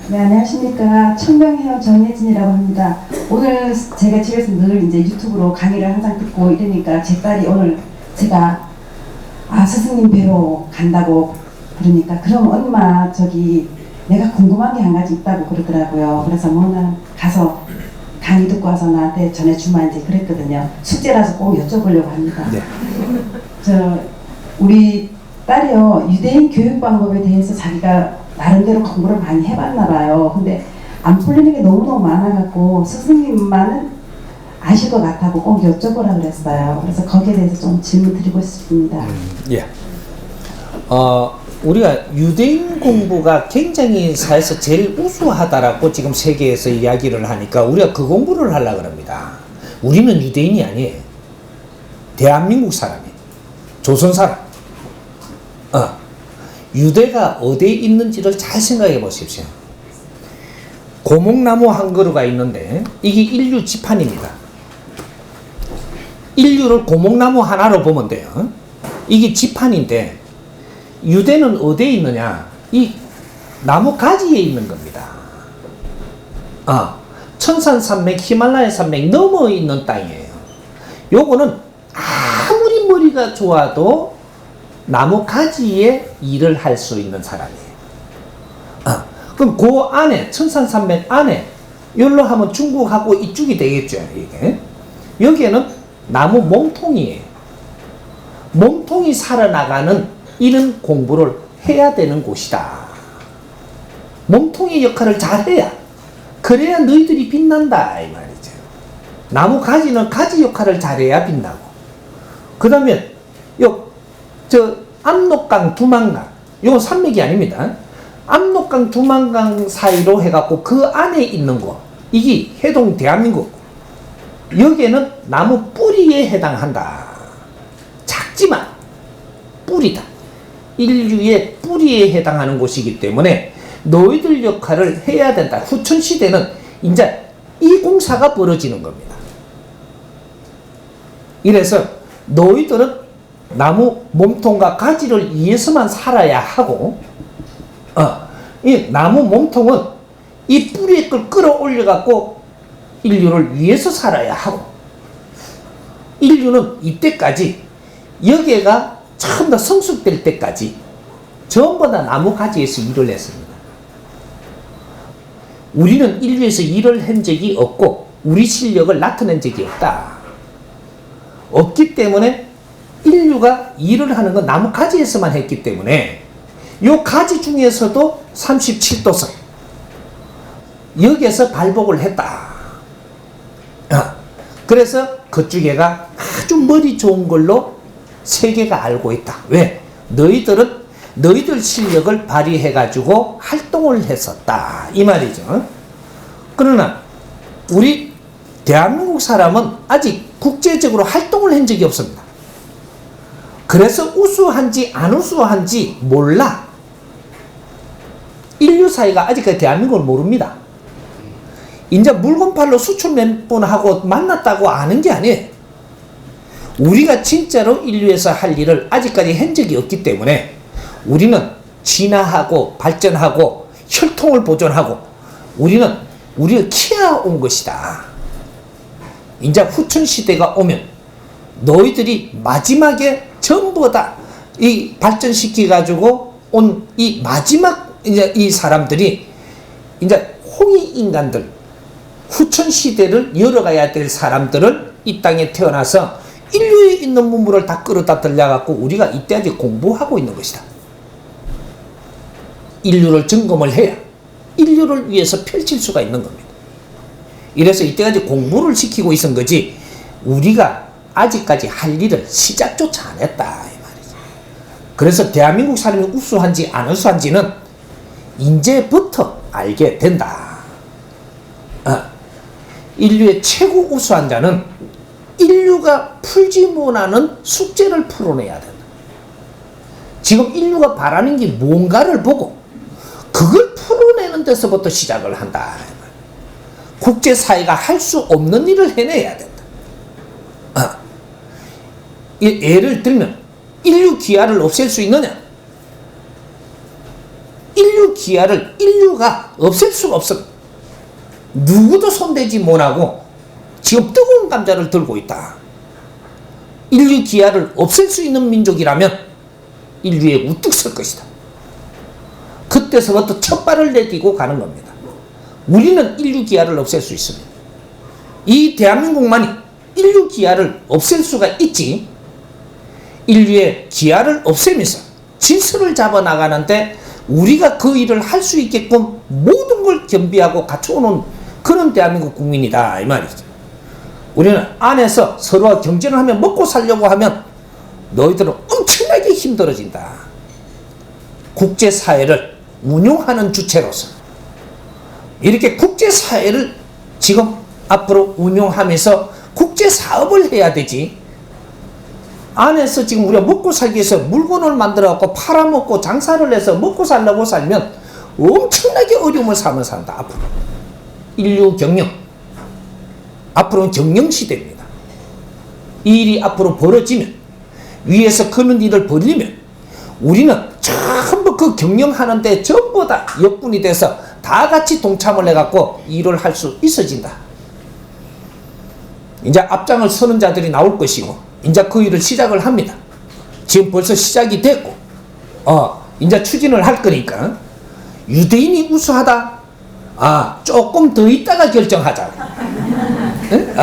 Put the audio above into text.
네, 안녕하십니까. 청명회원 정혜진이라고 합니다. 오늘 제가 집에서 늘 이제 유튜브로 강의를 항상 듣고 이러니까 제 딸이 오늘 제가 스승님 뵈러 간다고 그러니까 그럼 엄마 저기 내가 궁금한 게 한 가지 있다고 그러더라고요. 그래서 뭐나 가서 강의 듣고 와서 나한테 전해주면 이제 그랬거든요. 숙제라서 꼭 여쭤보려고 합니다. 네. 우리 딸이요, 유대인 교육 방법에 대해서 자기가 나름대로 공부를 많이 해봤나 봐요. 근데 안 풀리는 게 너무너무 많아갖고 스승님만은 아실 것 같다고 꼭 여쭤보라 그랬어요. 그래서 거기에 대해서 좀 질문 드리고 싶습니다. 예. 우리가 유대인 공부가 굉장히 사회에서 제일 우수하다라고 지금 세계에서 이야기를 하니까 우리가 그 공부를 하려고 합니다. 우리는 유대인이 아니에요. 대한민국 사람이에요. 조선 사람. 유대가 어디에 있는지를 잘 생각해 보십시오. 고목나무 한 그루가 있는데 이게 인류 지판입니다. 인류를 고목나무 하나로 보면 돼요. 이게 지판인데 유대는 어디에 있느냐? 이 나무 가지에 있는 겁니다. 천산산맥, 히말라야 산맥 넘어 있는 땅이에요. 요거는 아무리 머리가 좋아도 나무 가지에 일을 할 수 있는 사람이에요. 그럼 그 안에, 천산산맥 안에, 여기로 하면 중국하고 이쪽이 되겠죠, 이게. 여기에는 나무 몸통이에요. 몸통이 살아나가는 이런 공부를 해야 되는 곳이다. 몸통의 역할을 잘 해야, 그래야 너희들이 빛난다, 이 말이죠. 나무 가지는 가지 역할을 잘해야 빛나고. 그 다음에, 압록강, 두만강, 이건 산맥이 아닙니다. 압록강, 두만강 사이로 해갖고 그 안에 있는 거, 이게 해동 대한민국. 여기에는 나무 뿌리에 해당한다. 작지만 뿌리다. 인류의 뿌리에 해당하는 곳이기 때문에 너희들 역할을 해야 된다. 후천시대는 이제 이 공사가 벌어지는 겁니다. 이래서 너희들은 나무 몸통과 가지를 위해서만 살아야 하고, 이 나무 몸통은 이 뿌리에 걸 끌어올려 갖고 인류를 위해서 살아야 하고, 인류는 이때까지 여기가 처음 다 성숙될 때까지 전부 다 나무 가지에서 일을 했습니다. 우리는 인류에서 일을 한 적이 없고 우리 실력을 나타낸 적이 없다. 없기 때문에 인류가 일을 하는 건 나무 가지에서만 했기 때문에 요 가지 중에서도 37도선 여기에서 발복을 했다. 그래서 그쪽에가 아주 머리 좋은 걸로 세계가 알고 있다. 왜? 너희들 실력을 발휘해 가지고 활동을 했었다, 이 말이죠. 그러나 우리 대한민국 사람은 아직 국제적으로 활동을 한 적이 없습니다. 그래서 우수한지 안 우수한지 몰라. 인류 사회가 아직까지 대한민국을 모릅니다. 이제 물건 팔러 수출 몇 번 하고 만났다고 아는 게 아니에요. 우리가 진짜로 인류에서 할 일을 아직까지 한 적이 없기 때문에 우리는 진화하고 발전하고 혈통을 보존하고 우리가 키워온 것이다. 이제 후천시대가 오면 너희들이 마지막에 전부 다 이 발전시켜가지고 온 이 마지막 이제 이 사람들이 이제 홍익인간들, 후천시대를 열어가야 될 사람들을 이 땅에 태어나서 인류에 있는 문물을 다 끌어다 들려갖고 우리가 이때까지 공부하고 있는 것이다. 인류를 점검을 해야 인류를 위해서 펼칠 수가 있는 겁니다. 이래서 이때까지 공부를 시키고 있은 거지 우리가 아직까지 할 일을 시작조차 안 했다, 이 말이죠. 그래서 대한민국 사람이 우수한지 안 우수한지는 이제부터 알게 된다. 인류의 최고 우수한 자는 인류가 풀지 못하는 숙제를 풀어내야 된다. 지금 인류가 바라는 게 뭔가를 보고 그걸 풀어내는 데서부터 시작을 한다. 국제사회가 할 수 없는 일을 해내야 된다. 예를 들면 인류 기아를 없앨 수 있느냐? 인류 기아를 인류가 없앨 수가 없어. 누구도 손대지 못하고 지금 뜨거운 감자를 들고 있다. 인류 기아를 없앨 수 있는 민족이라면 인류에 우뚝 설 것이다. 그때서부터 첫 발을 내딛고 가는 겁니다. 우리는 인류 기아를 없앨 수 있습니다. 이 대한민국만이 인류 기아를 없앨 수가 있지. 인류의 기아를 없애면서 질서를 잡아나가는데 우리가 그 일을 할 수 있게끔 모든 걸 겸비하고 갖춰오는 그런 대한민국 국민이다, 이 말이죠. 우리는 안에서 서로가 경쟁을 하면 먹고 살려고 하면 너희들은 엄청나게 힘들어진다. 국제사회를 운용하는 주체로서 이렇게 국제사회를 지금 앞으로 운용하면서 국제사업을 해야 되지. 안에서 지금 우리가 먹고 살기 위해서 물건을 만들어갖고 팔아먹고 장사를 해서 먹고 살려고 살면 엄청나게 어려움을 사면 산다. 앞으로 인류 경영, 앞으로는 경영시대입니다. 이 일이 앞으로 벌어지면, 위에서 그런 일을 벌이면 우리는 전부 그 경영하는 데 전부 다 역군이 돼서 다 같이 동참을 해갖고 일을 할 수 있어진다. 이제 앞장을 서는 자들이 나올 것이고 이제 그 일을 시작을 합니다. 지금 벌써 시작이 됐고 이제 추진을 할 거니까 유대인이 우수하다? 조금 더 있다가 결정하자. 응?